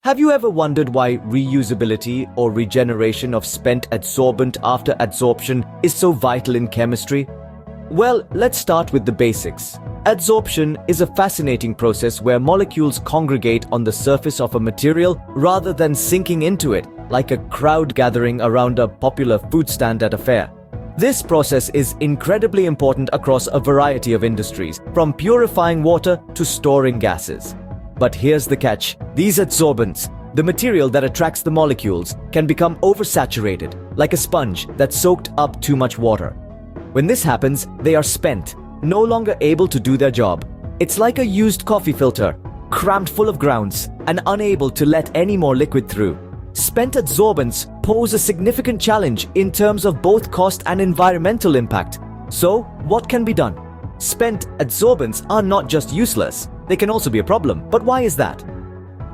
Have you ever wondered why reusability or regeneration of spent adsorbent after adsorption is so vital in chemistry? Well, let's start with the basics. Adsorption is a fascinating process where molecules congregate on the surface of a material rather than sinking into it, like a crowd gathering around a popular food stand at a fair. This process is incredibly important across a variety of industries, from purifying water to storing gases. But here's the catch. These adsorbents, the material that attracts the molecules, can become oversaturated, like a sponge that soaked up too much water. When this happens, they are spent, no longer able to do their job. It's like a used coffee filter, crammed full of grounds and unable to let any more liquid through. Spent adsorbents pose a significant challenge in terms of both cost and environmental impact. So, what can be done? Spent adsorbents are not just useless, they can also be a problem. But why is that?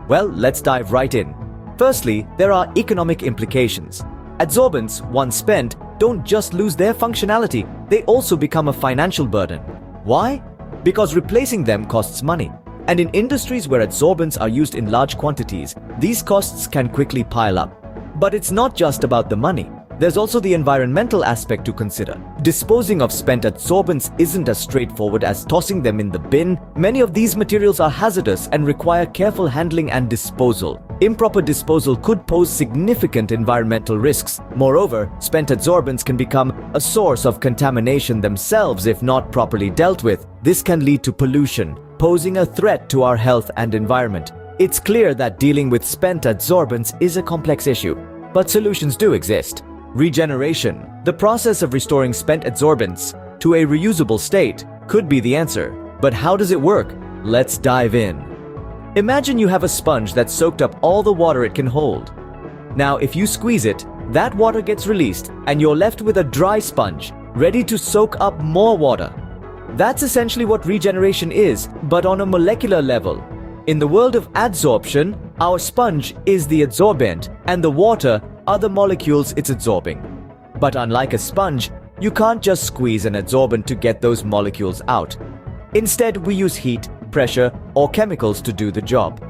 Well, let's dive right in. Firstly, there are economic implications. Adsorbents, once spent, don't just lose their functionality, they also become a financial burden. Why? Because replacing them costs money. And in industries where adsorbents are used in large quantities, these costs can quickly pile up. But it's not just about the money. There's also the environmental aspect to consider. Disposing of spent adsorbents isn't as straightforward as tossing them in the bin. Many of these materials are hazardous and require careful handling and disposal. Improper disposal could pose significant environmental risks. Moreover, spent adsorbents can become a source of contamination themselves if not properly dealt with. This can lead to pollution, posing a threat to our health and environment. It's clear that dealing with spent adsorbents is a complex issue, but solutions do exist. Regeneration, the process of restoring spent adsorbents to a reusable state, could be the answer. But how does it work? Let's dive in. Imagine you have a sponge that soaked up all the water it can hold. Now, if you squeeze it, that water gets released and you're left with a dry sponge, ready to soak up more water. That's essentially what regeneration is, but on a molecular level. In the world of adsorption, our sponge is the adsorbent and the water are the molecules it's adsorbing. But unlike a sponge, you can't just squeeze an adsorbent to get those molecules out. Instead, we use heat, pressure, or chemicals to do the job.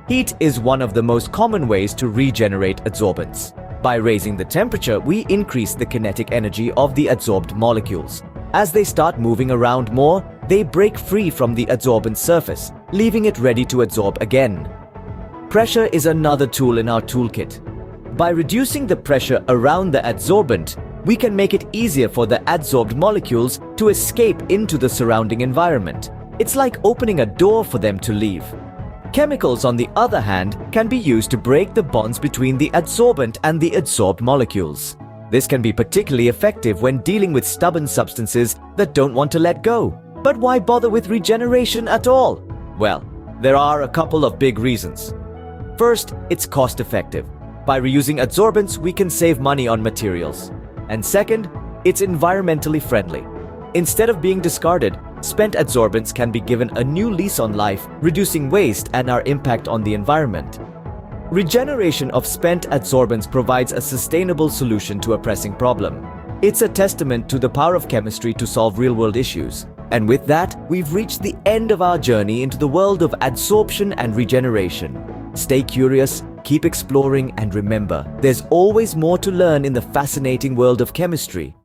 Heat is one of the most common ways to regenerate adsorbents. By raising the temperature, we increase the kinetic energy of the adsorbed molecules. As they start moving around more, they break free from the adsorbent surface, leaving it ready to adsorb again. Pressure is another tool in our toolkit. By reducing the pressure around the adsorbent, we can make it easier for the adsorbed molecules to escape into the surrounding environment. It's like opening a door for them to leave. Chemicals, on the other hand, can be used to break the bonds between the adsorbent and the adsorbed molecules. This can be particularly effective when dealing with stubborn substances that don't want to let go. But why bother with regeneration at all? Well, there are a couple of big reasons. First, it's cost-effective. By reusing adsorbents, we can save money on materials. And second, it's environmentally friendly. Instead of being discarded, spent adsorbents can be given a new lease on life, reducing waste and our impact on the environment. Regeneration of spent adsorbents provides a sustainable solution to a pressing problem. It's a testament to the power of chemistry to solve real-world issues. And with that, we've reached the end of our journey into the world of adsorption and regeneration. Stay curious, keep exploring, and remember, there's always more to learn in the fascinating world of chemistry.